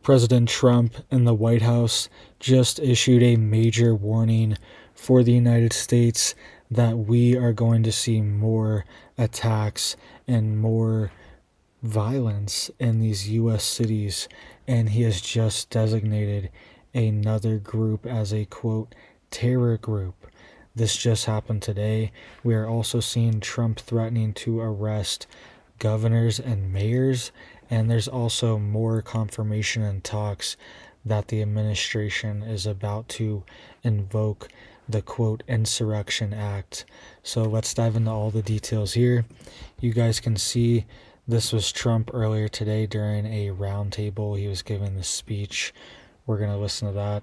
President Trump and the White House just issued a major warning for the United States that we are going to see more attacks and more violence in these U.S. cities, and he has just designated another group as a, quote, terror group. This just happened today. We are also seeing Trump threatening to arrest governors and mayors, and there's also more confirmation and talks that the administration is about to invoke the, quote, Insurrection Act. So let's dive into all the details here. You guys can see this was Trump earlier today during a roundtable. He was giving the speech. We're going to listen to that.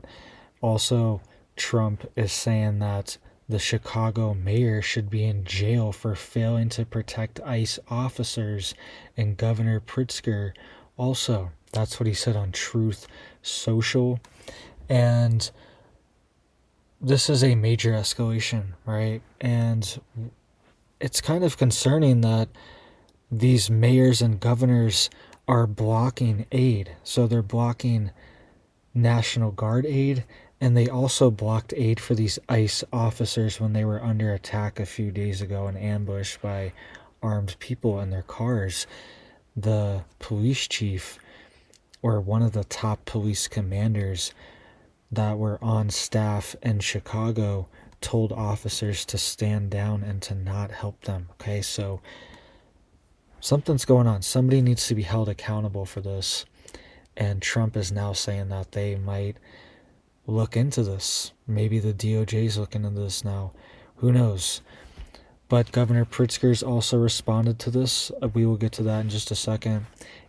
Also, Trump is saying that the Chicago mayor should be in jail for failing to protect ICE officers, and Governor Pritzker also. That's what he said on Truth Social. And this is a major escalation, right? And it's kind of concerning that these mayors and governors are blocking aid. So they're blocking National Guard aid, and they also blocked aid for these ICE officers when they were under attack a few days ago and ambushed by armed people in their cars. The police chief, or one of the top police commanders that were on staff in Chicago, told officers to stand down and to not help them. Okay, so something's going on. Somebody needs to be held accountable for this. And Trump is now saying that they might look into this. Maybe the DOJ is looking into this now. Who knows? But Governor Pritzker's also responded to this. We will get to that in just a second.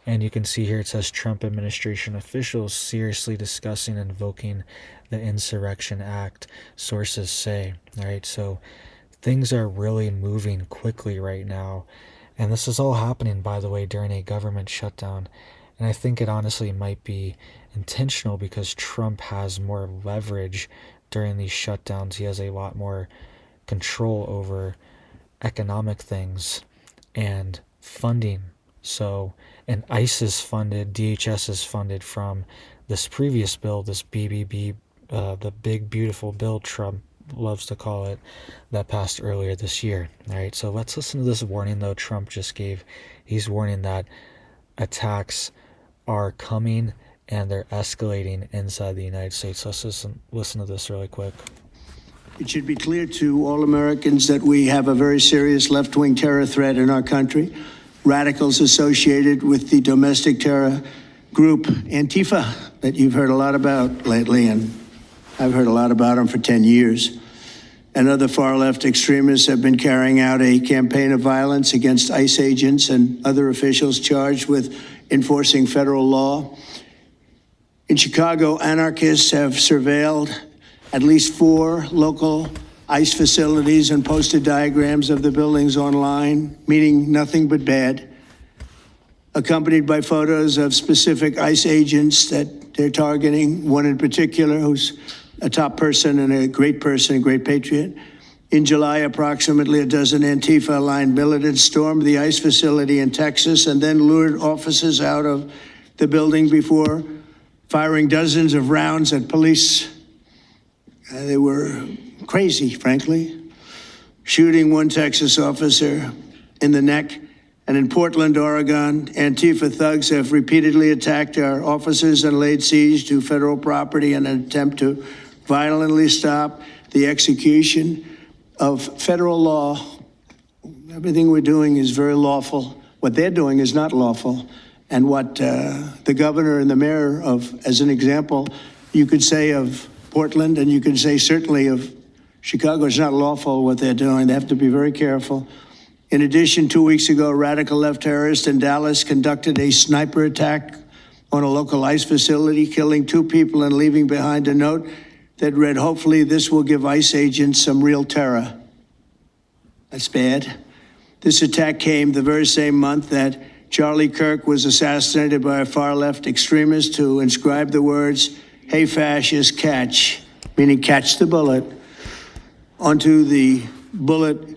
And you can see here it says Trump administration officials seriously discussing invoking the Insurrection Act, sources say. All right, so things are really moving quickly right now. And this is all happening, by the way, during a government shutdown. And I think it honestly might be intentional because Trump has more leverage during these shutdowns. He has a lot more control over economic things and funding. So, and ICE is funded, DHS is funded from this previous bill, this BBB, the big beautiful bill Trump loves to call it, that passed earlier this year. All right, so let's listen to this warning though Trump just gave. He's warning that attacks are coming and they're escalating inside the United States. Let's listen to this really quick. It should be clear to all Americans that we have a very serious left-wing terror threat in our country. Radicals associated with the domestic terror group Antifa that you've heard a lot about lately, and I've heard a lot about them for 10 years. And other far-left extremists have been carrying out a campaign of violence against ICE agents and other officials charged with enforcing federal law. In Chicago, anarchists have surveilled at least 4 local ICE facilities and posted diagrams of the buildings online, meaning nothing but bad, accompanied by photos of specific ICE agents that they're targeting, one in particular who's a top person and a great patriot. In July, approximately a dozen Antifa-aligned militants stormed the ICE facility in Texas and then lured officers out of the building before firing dozens of rounds at police. They were crazy, frankly, shooting one Texas officer in the neck. And in Portland, Oregon, Antifa thugs have repeatedly attacked our officers and laid siege to federal property in an attempt to violently stop the execution of federal law. Everything we're doing is very lawful. What they're doing is not lawful. And what the governor and the mayor of, as an example, you could say of Portland, and you can say certainly of Chicago, it's not lawful what they're doing. They have to be very careful. In addition, 2 weeks ago, radical left terrorists in Dallas conducted a sniper attack on a local ICE facility, killing 2 people and leaving behind a note that read, "Hopefully this will give ICE agents some real terror." That's bad. This attack came the very same month that Charlie Kirk was assassinated by a far-left extremist who inscribed the words, "Hey, fascist, catch," meaning catch the bullet, onto the bullet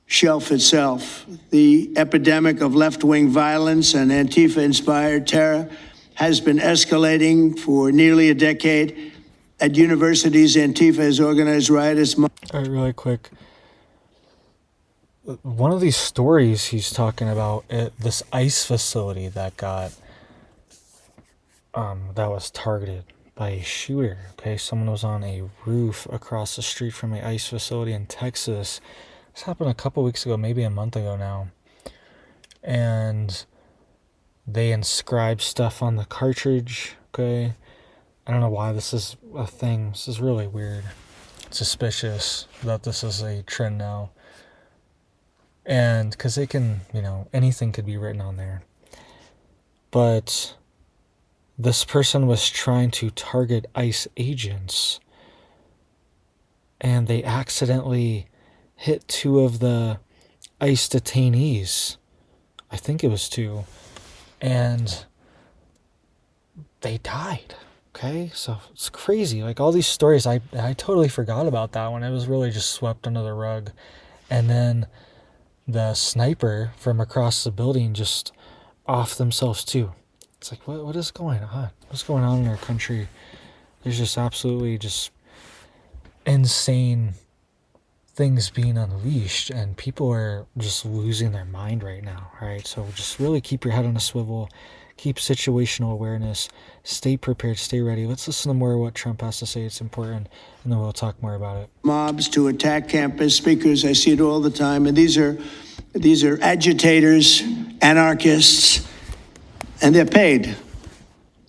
shelf itself. The epidemic of left-wing violence and Antifa-inspired terror has been escalating for nearly a decade. At universities, Antifa has organized riotous. All right, really quick. One of these stories he's talking about, this ICE facility that was targeted by a shooter. Okay, someone was on a roof across the street from an ICE facility in Texas. This happened a couple weeks ago, maybe a month ago now. And they inscribed stuff on the cartridge. Okay, I don't know why this is a thing. This is really weird. Suspicious that this is a trend now. And because they can, anything could be written on there. But this person was trying to target ICE agents, and they accidentally hit two of the ICE detainees. I think it was two. And they died. Okay, so it's crazy. Like all these stories, I totally forgot about that one. It was really just swept under the rug. And then the sniper from across the building just off themselves too. It's like, what is going on? What's going on in our country? There's just absolutely just insane things being unleashed, and people are just losing their mind right now. All right, so just really keep your head on a swivel, keep situational awareness, stay prepared, stay ready. Let's listen to more of what Trump has to say. It's important, and then we'll talk more about it. Mobs to attack campus speakers. I see it all the time, and these are agitators, anarchists, and they're paid.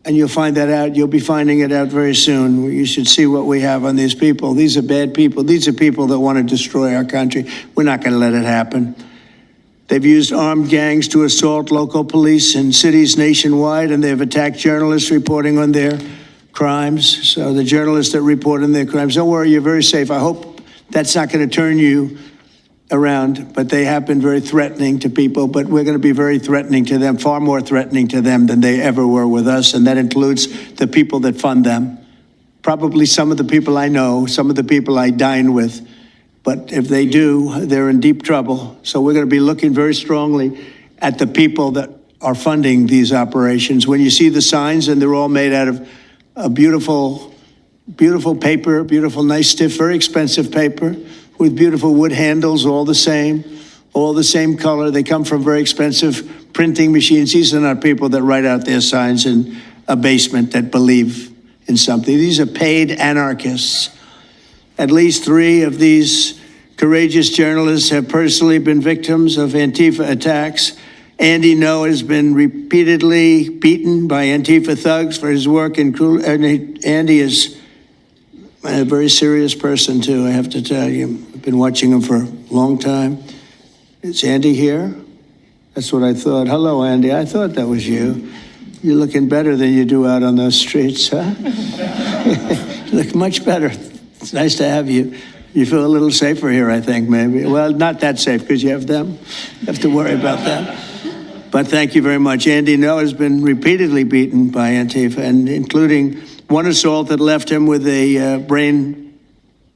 And you'll find that out. You'll be finding it out very soon. You should see what we have on these people. These are bad people. These are people that want to destroy our country. We're not going to let it happen. They've used armed gangs to assault local police in cities nationwide, and they've attacked journalists reporting on their crimes. So the journalists that report on their crimes, don't worry, you're very safe. I hope that's not going to turn you around, but they have been very threatening to people, but we're going to be very threatening to them, far more threatening to them than they ever were with us, and that includes the people that fund them. Probably some of the people I know, some of the people I dine with, but if they do, they're in deep trouble. So we're going to be looking very strongly at the people that are funding these operations. When you see the signs, and they're all made out of a beautiful paper, beautiful, nice, stiff, very expensive paper, with beautiful wood handles, all the same color. They come from very expensive printing machines. These are not people that write out their signs in a basement that believe in something. These are paid anarchists. At least 3 of these courageous journalists have personally been victims of Antifa attacks. Andy Ngo has been repeatedly beaten by Antifa thugs for his work in Andy is a very serious person, too, I have to tell you. I've been watching him for a long time. Is Andy here? That's what I thought. Hello, Andy. I thought that was you. You're looking better than you do out on those streets, huh? You look much better. It's nice to have you. You feel a little safer here, I think, maybe. Well, not that safe, because you have them. You have to worry about that. But thank you very much. Andy Ngo has been repeatedly beaten by Antifa, and including one assault that left him with a brain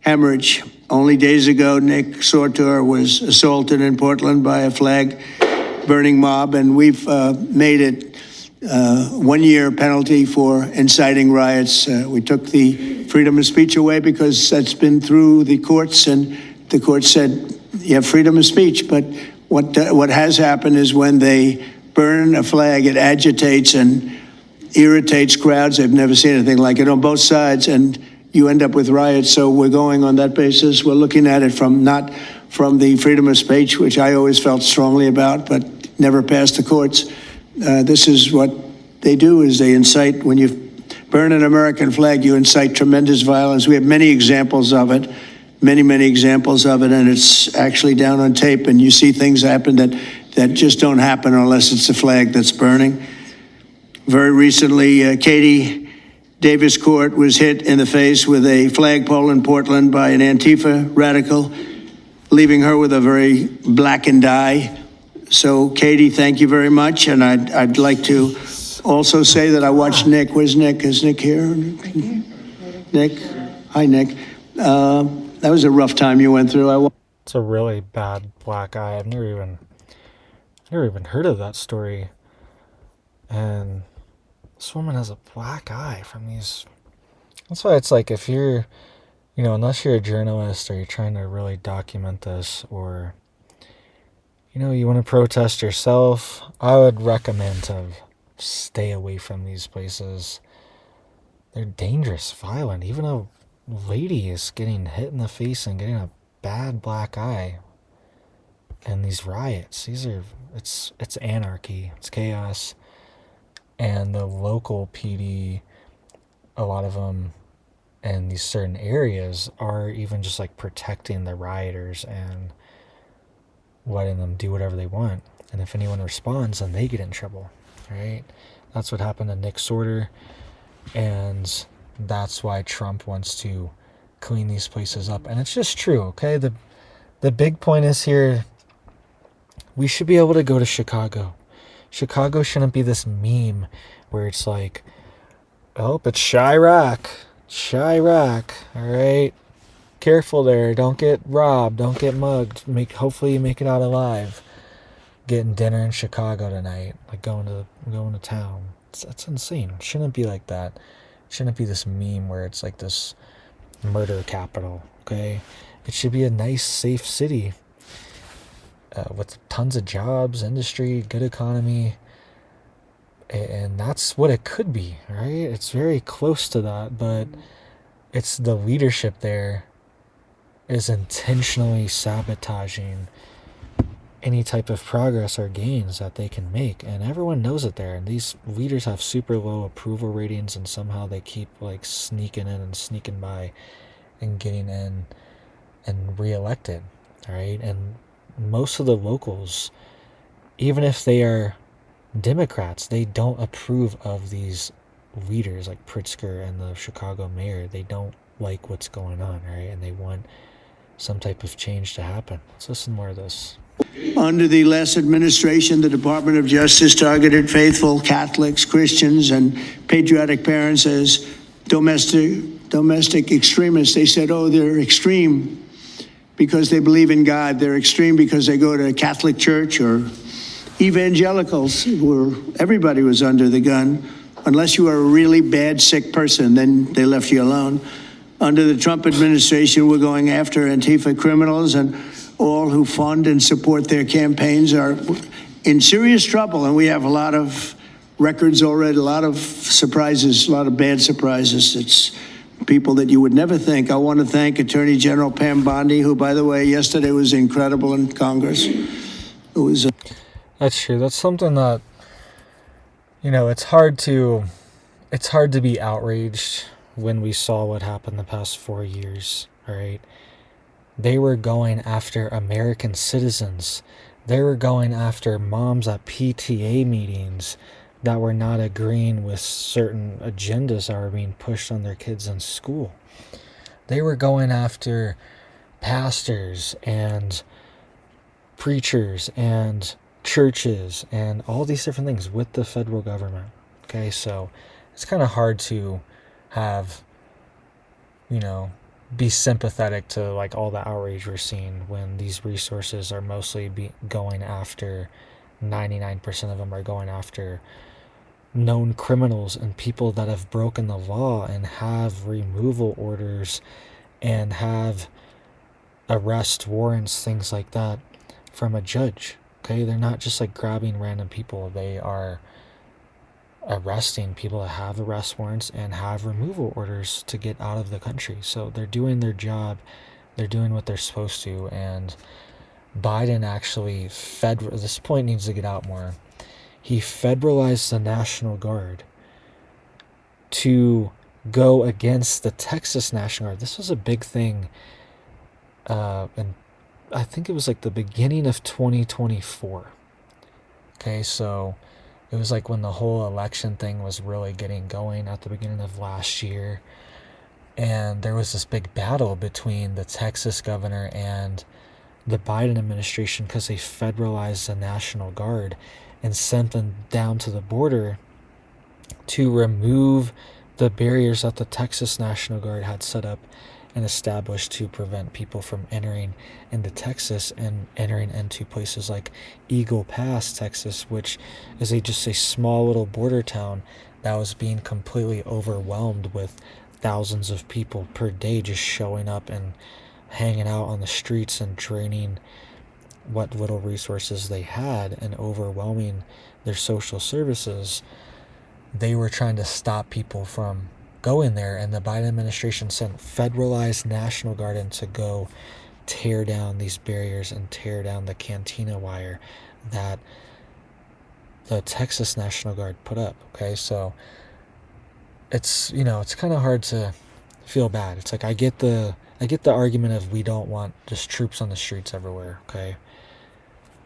hemorrhage. Only days ago, Nick Sortor was assaulted in Portland by a flag-burning mob, and we've made it 1-year penalty for inciting riots. We took the freedom of speech away because that's been through the courts, and the court said you have freedom of speech. But what has happened is when they burn a flag, it agitates and irritates crowds. I've never seen anything like it on both sides, and you end up with riots. So we're going on that basis. We're looking at it not from the freedom of speech, which I always felt strongly about, but never passed the courts. This is what they do, is they incite. When you burn an American flag, you incite tremendous violence. We have many examples of it, many examples of it, and it's actually down on tape, and you see things happen that just don't happen unless it's the flag that's burning. Very recently, Katie Davis Court was hit in the face with a flagpole in Portland by an Antifa radical, leaving her with a very blackened eye. So, Katie, thank you very much. And I'd like to also say that I watched Nick. Where's Nick? Is Nick here? Nick? Hi, Nick. That was a rough time you went through. It's a really bad black eye. I've never even heard of that story. And This woman has a black eye from these. That's why it's like, if you're, unless you're a journalist or you're trying to really document this, or, you want to protest yourself, I would recommend to stay away from these places. They're dangerous, violent. Even a lady is getting hit in the face and getting a bad black eye. And these riots, it's anarchy, it's chaos. And the local PD, a lot of them in these certain areas are even just like protecting the rioters and letting them do whatever they want. And if anyone responds, then they get in trouble, right? That's what happened to Nick Sorter. And that's why Trump wants to clean these places up. And it's just true, okay? The big point is here, we should be able to go to Chicago. Chicago shouldn't be this meme where it's like, oh, it's Chirac, all right? Careful there, don't get robbed, don't get mugged. Hopefully you make it out alive. Getting dinner in Chicago tonight, like going to town. That's insane. It shouldn't be like that. It shouldn't be this meme where it's like this murder capital, okay? It should be a nice, safe city with tons of jobs, industry, good economy. And that's what it could be, right? It's very close to that, but it's the leadership there is intentionally sabotaging any type of progress or gains that they can make. And everyone knows it there. And these leaders have super low approval ratings, and somehow they keep like sneaking in and sneaking by and getting in and reelected, all right? And most of the locals, even if they are Democrats, they don't approve of these leaders like Pritzker and the Chicago mayor. They don't like what's going on, right? And they want some type of change to happen. Let's listen more of this. Under the last administration, the Department of Justice targeted faithful Catholics, Christians, and patriotic parents as domestic extremists. They said, oh, they're extreme because they believe in God. They're extreme because they go to a Catholic church, or evangelicals, where everybody was under the gun. Unless you were a really bad, sick person, then they left you alone. Under the Trump administration, we're going after Antifa criminals, and all who fund and support their campaigns are in serious trouble. And we have a lot of records already, a lot of surprises, a lot of bad surprises. It's people that you would never think. I want to thank Attorney General Pam Bondi, who, by the way, yesterday was incredible in Congress. It was That's true. That's something that, it's hard to be outraged when we saw what happened the past 4 years, all right? They were going after American citizens. They were going after moms at PTA meetings that were not agreeing with certain agendas that were being pushed on their kids in school. They were going after pastors and preachers and churches and all these different things with the federal government. Okay, so it's kind of hard to have, be sympathetic to like all the outrage we're seeing when these resources are mostly going after, 99% of them are going after known criminals and people that have broken the law and have removal orders and have arrest warrants, things like that, from a judge. Okay, they're not just like grabbing random people. They are arresting people that have arrest warrants and have removal orders to get out of the country. So they're doing their job. They're doing what they're supposed to. And Biden actually this point needs to get out more. He federalized the National Guard to go against the Texas National Guard. This was a big thing. And I think it was like the beginning of 2024. Okay, so it was like when the whole election thing was really getting going at the beginning of last year. And there was this big battle between the Texas governor and the Biden administration because they federalized the National Guard and sent them down to the border to remove the barriers that the Texas National Guard had set up and established to prevent people from entering into Texas and entering into places like Eagle Pass, Texas, which is just a small little border town that was being completely overwhelmed with thousands of people per day just showing up and hanging out on the streets and draining what little resources they had and overwhelming their social services. They were trying to stop people from going there, and the Biden administration sent federalized National Guard in to go tear down these barriers and tear down the cantina wire that the Texas National Guard put up. Okay, so it's kind of hard to feel bad. It's like I get the argument of we don't want just troops on the streets everywhere. Okay,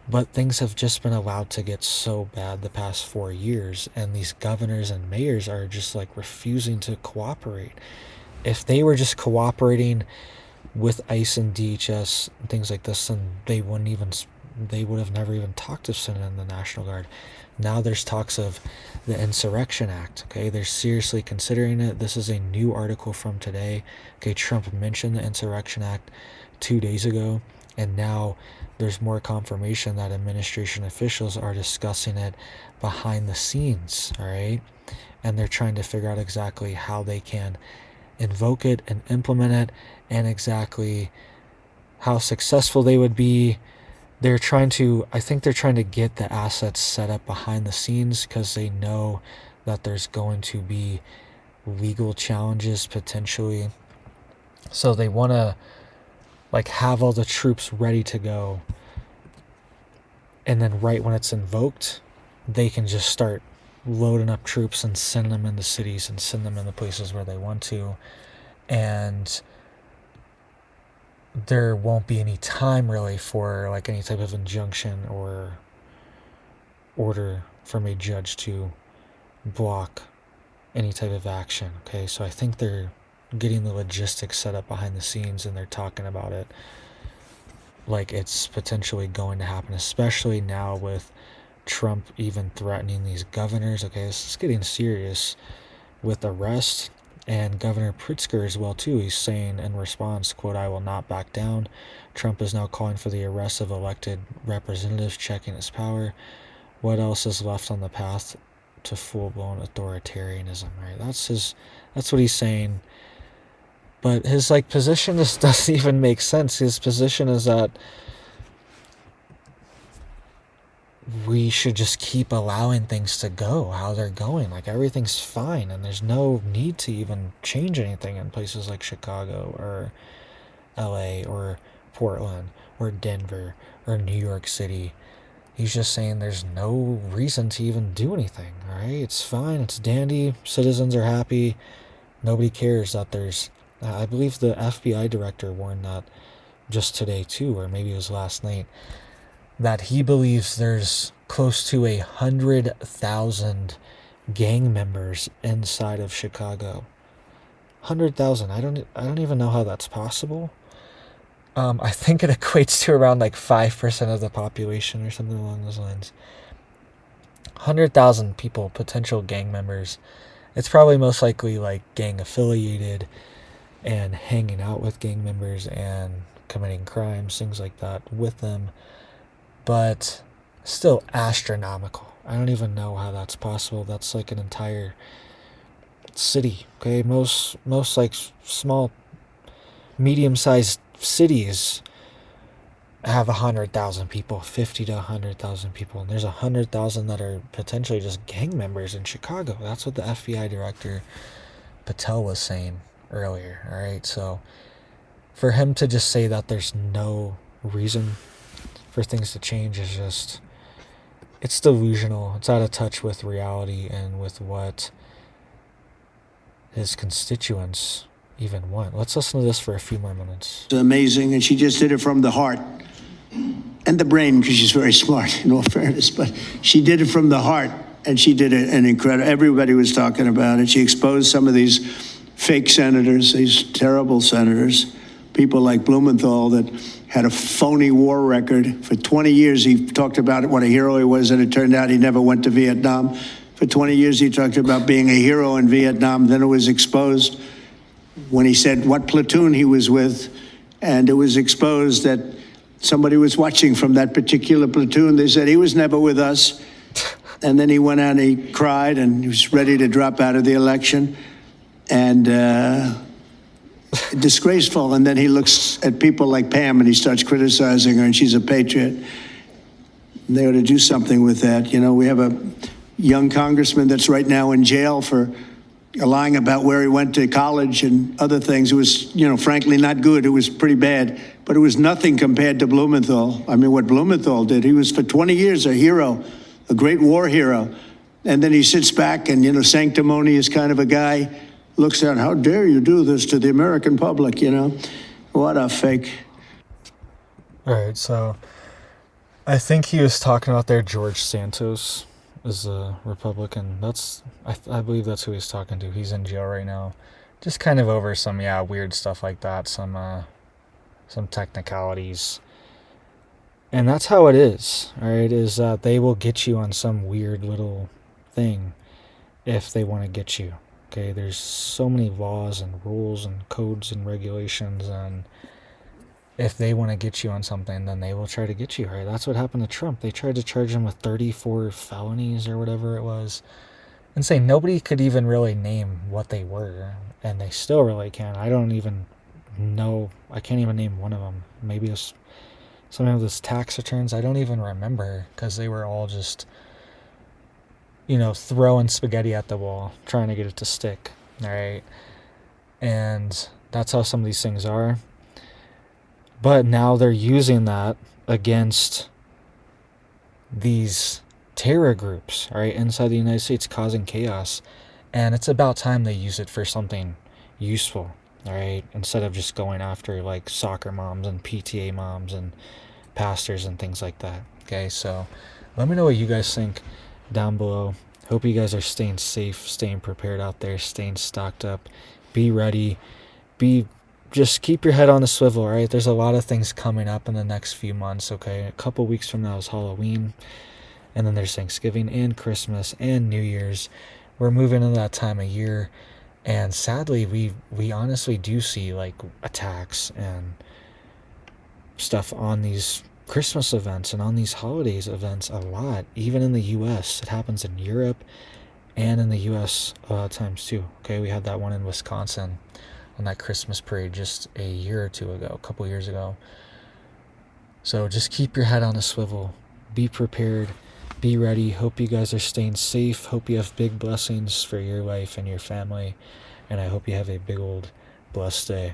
but things have just been allowed to get so bad the past 4 years, and these governors and mayors are just like refusing to cooperate. If they were just cooperating with ICE and DHS and things like this, then they would have never even talked of sending the National Guard. Now there's talks of the Insurrection Act. Okay, they're seriously considering it. This is a new article from today. Okay, Trump mentioned the Insurrection Act 2 days ago, and now there's more confirmation that administration officials are discussing it behind the scenes. All right, and they're trying to figure out exactly how they can invoke it and implement it, and exactly how successful they would be. I think they're trying to get the assets set up behind the scenes because they know that there's going to be legal challenges potentially. So they want to have all the troops ready to go. And then right when it's invoked, they can just start loading up troops and send them into cities and send them into places where they want to. And there won't be any time really for any type of injunction or order from a judge to block any type of action. Okay, so I think they're getting the logistics set up behind the scenes, and they're talking about it like it's potentially going to happen, especially now with Trump even threatening these governors. Okay, this is getting serious with arrest. And Governor Pritzker as well, too. He's saying in response, quote, "I will not back down." Trump is now calling for the arrest of elected representatives, checking his power. What else is left on the path to full-blown authoritarianism, right? That's what he's saying. But his position just doesn't even make sense. His position is that we should just keep allowing things to go how they're going. Everything's fine, and there's no need to even change anything in places like Chicago or LA or Portland or Denver or New York City. He's just saying there's no reason to even do anything. All right, it's fine, it's dandy, citizens are happy, nobody cares that there's I believe the FBI director warned that just today too, or maybe it was last night, that he believes there's close to 100,000 gang members inside of Chicago. 100,000. I don't even know how that's possible. I think it equates to around 5% of the population or something along those lines. 100,000 people, potential gang members. It's probably most likely gang affiliated and hanging out with gang members and committing crimes, things like that with them. But still astronomical. I don't even know how that's possible. That's an entire city. Okay, most small, medium-sized cities have 100,000 people, 50 to 100,000 people, and there's 100,000 that are potentially just gang members in Chicago. That's what the FBI director Patel was saying earlier. All right, so for him to just say that there's no reason for things to change is just, it's delusional. It's out of touch with reality and with what his constituents even want. Let's listen to this for a few more minutes. It's amazing, and she just did it from the heart and the brain, because she's very smart, in all fairness, but she did it from the heart, and she did it an incredible, everybody was talking about it. She exposed some of these fake senators, these terrible senators, people like Blumenthal that had a phony war record. For 20 years, he talked about it, what a hero he was, and it turned out he never went to Vietnam. For 20 years, he talked about being a hero in Vietnam. Then it was exposed when he said what platoon he was with, and it was exposed that somebody was watching from that particular platoon. They said he was never with us. And then he went out and he cried and he was ready to drop out of the election. And disgraceful. And then he looks at people like Pam and he starts criticizing her, and she's a patriot. And they ought to do something with that. You know, we have a young congressman that's right now in jail for lying about where he went to college and other things. It was, you know, frankly not good. It was pretty bad, but it was nothing compared to Blumenthal. I mean, what Blumenthal did, he was for 20 years a hero, a great war hero. And then he sits back and, you know, sanctimonious kind of a guy, looks at, how dare you do this to the American public, you know? What a fake. All right, so I think he was talking about there George Santos is a Republican. I believe that's who he's talking to. He's in jail right now, just kind of over some weird stuff like that, some technicalities, and that's how it is. All right, is that they will get you on some weird little thing if they want to get you. Okay, there's so many laws and rules and codes and regulations, and if they want to get you on something, then they will try to get you, right? That's what happened to Trump. They tried to charge him with 34 felonies or whatever it was, and say nobody could even really name what they were, and they still really can't. I don't even know. I can't even name one of them. Maybe it's some of those tax returns. I don't even remember, because they were all just, you know, throwing spaghetti at the wall, trying to get it to stick, all right? And that's how some of these things are. But now they're using that against these terror groups, all right, inside the United States, causing chaos. And it's about time they use it for something useful, all right, instead of just going after like soccer moms and PTA moms and pastors and things like that. Okay, so let me know what you guys think down below. Hope you guys are staying safe, staying prepared out there, staying stocked up. Be ready. Just keep your head on the swivel, all right? There's a lot of things coming up in the next few months, okay? A couple weeks from now is Halloween, and then there's Thanksgiving and Christmas and New Year's. We're moving into that time of year, and sadly, we honestly do see like attacks and stuff on these Christmas events and on these holidays events a lot, even in the U.S. It happens in Europe and in the U.S. a lot of times too, okay? We had that one in Wisconsin on that Christmas parade just a year or two ago, a couple years ago. So just keep your head on a swivel. Be prepared. Be ready. Hope you guys are staying safe. Hope you have big blessings for your life and your family. And I hope you have a big old blessed day.